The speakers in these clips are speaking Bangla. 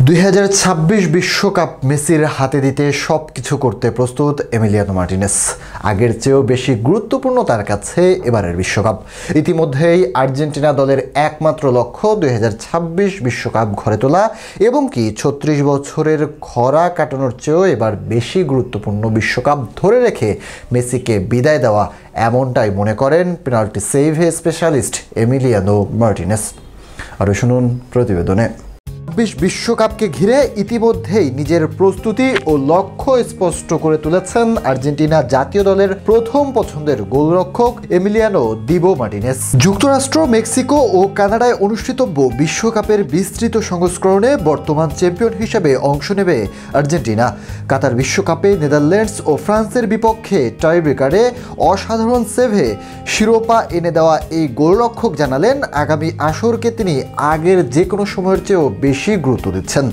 2026 বিশ্বকাপ মেসির হাতে দিতে সবকিছু করতে প্রস্তুত এমিলিয়ানো মার্টিনেস। আগের চেয়েও বেশি গুরুত্বপূর্ণ তার কাছে এবারের বিশ্বকাপ। ইতিমধ্যেই আর্জেন্টিনা দলের একমাত্র লক্ষ্য 2026 বিশ্বকাপ ঘরে তোলা এবং কি 36 বছরের খরা কাটানোর চেয়েও এবার বেশি গুরুত্বপূর্ণ বিশ্বকাপ ধরে রেখে মেসিকে বিদায় দেওয়া, এমনটাই মনে করেন পেনাল্টি সেভে স্পেশালিস্ট এমিলিয়ানো মার্টিনেস। আরও শুনুন প্রতিবেদনে। বিশ্বকাপকে ঘিরে ইতিমধ্যেই নিজের প্রস্তুতি ও লক্ষ্য স্পষ্ট করে তুলেছেন আর্জেন্টিনা জাতীয় দলের প্রথম পছন্দের গোলরক্ষক এমিলিয়ানো দিবো মার্টিনেস। যুক্তরাষ্ট্র, মেক্সিকো ও কানাডায় অনুষ্ঠিতব্য বিশ্বকাপের বিস্তৃত সংস্করণে বর্তমান চ্যাম্পিয়ন হিসেবে অংশ নেবে আর্জেন্টিনা। কাতার বিশ্বকাপে নেদারল্যান্ডস ও ফ্রান্সের বিপক্ষে টাইব্রেকারে অসাধারণ সেভে শিরোপা এনে দেওয়া এই গোলরক্ষক জানালেন আগামী আসরকে তিনি আগের যে কোনো সময়ের চেয়েও বেশি গুরুত্ব দিচ্ছেন।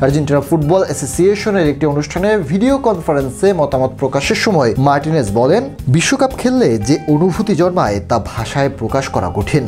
আর্জেন্টিনা ফুটবল অ্যাসোসিয়েশনের একটি অনুষ্ঠানে ভিডিও কনফারেন্সে মতামত প্রকাশের সময় মার্টিনেস বলেন, বিশ্বকাপ খেললে যে অনুভূতি জন্মায় তা ভাষায় প্রকাশ করা কঠিন।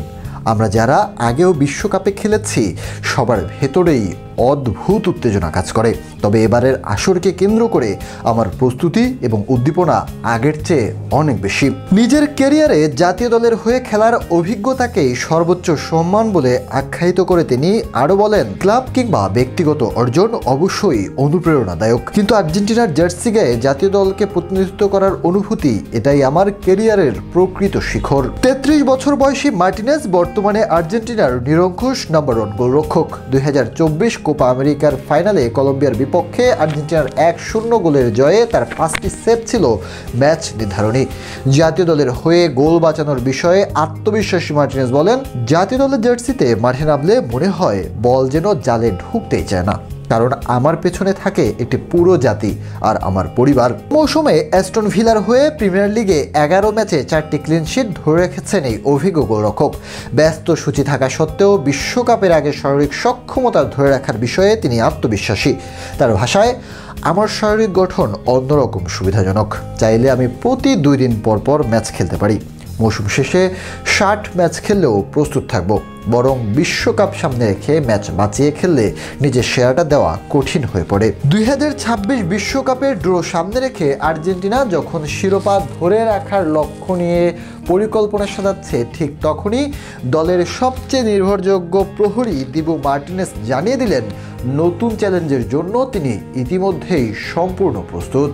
আমরা যারা আগেও বিশ্বকাপে খেলেছি সবার ভেতরেই অদ্ভুত উত্তেজনা কাজ করে। তবে এবারের আসরকে কেন্দ্র করে আমার প্রস্তুতি এবং উদ্দীপনা আগের চেয়ে অনেক বেশি। নিজের ক্যারিয়ারে জাতীয় দলের হয়ে খেলার অভিজ্ঞতাকেই সর্বোচ্চ সম্মান বলে আখ্যায়িত করে তিনি আরও বলেন, ক্লাব কিংবা ব্যক্তিগত অর্জন অবশ্যই অনুপ্রেরণাদায়ক, কিন্তু আর্জেন্টিনার জার্সি গায়ে জাতীয় দলকে প্রতিনিধিত্ব করার অনুভূতি, এটাই আমার ক্যারিয়ারের প্রকৃত শিখর। 33 বছর বয়সী মার্টিনেস বর্তমানে আর্জেন্টিনার নিরঙ্কুশ নাম্বার 1 গোলরক্ষক। 2024 কোপা আমেরিকার ফাইনালে কলম্বিয়ার বিপক্ষে আর্জেন্টিনার 1-0 গোলের জয়ে তার 5টি সেভ ছিল ম্যাচ নির্ধারণী। জাতীয় দলের হয়ে গোল বাঁচানোর বিষয়ে আত্মবিশ্বাসী মার্টিনেস বলেন, জাতীয় দলের জার্সিতে মাঠে নামলে মনে হয় বল যেন জালে ঢুকতেই চায় না, কারণ আমার পেছনে থাকে একটি পুরো জাতি আর আমার পরিবার। মৌসুমে অ্যাস্টন ভিলার হয়ে প্রিমিয়ার লিগে 11 ম্যাচে 4টি ক্লিনশিট ধরে রেখেছেন এই অভিজ্ঞ গোলরক্ষক। ব্যস্ত সূচি থাকা সত্ত্বেও বিশ্বকাপের আগে শারীরিক সক্ষমতা ধরে রাখার বিষয়ে তিনি আত্মবিশ্বাসী। তার ভাষায়, আমার শারীরিক গঠন অন্যরকম সুবিধাজনক, চাইলে আমি প্রতি 2 দিন পর পর ম্যাচ খেলতে পারি। মৌসুম শেষে 60 ম্যাচ খেললেও প্রস্তুত থাকব, বরং বিশ্বকাপ সামনে রেখে ম্যাচ বাঁচিয়ে খেললে নিজের সেরাটা দেওয়া কঠিন হয়ে পড়ে। 2026 বিশ্বকাপের ড্র সামনে রেখে আর্জেন্টিনা যখন শিরোপা ধরে রাখার লক্ষ্য নিয়ে পরিকল্পনা সাজাচ্ছে, ঠিক তখনই দলের সবচেয়ে নির্ভরযোগ্য প্রহরী দিবো মার্টিনেস জানিয়ে দিলেন, নতুন চ্যালেঞ্জের জন্য তিনি ইতিমধ্যেই সম্পূর্ণ প্রস্তুত।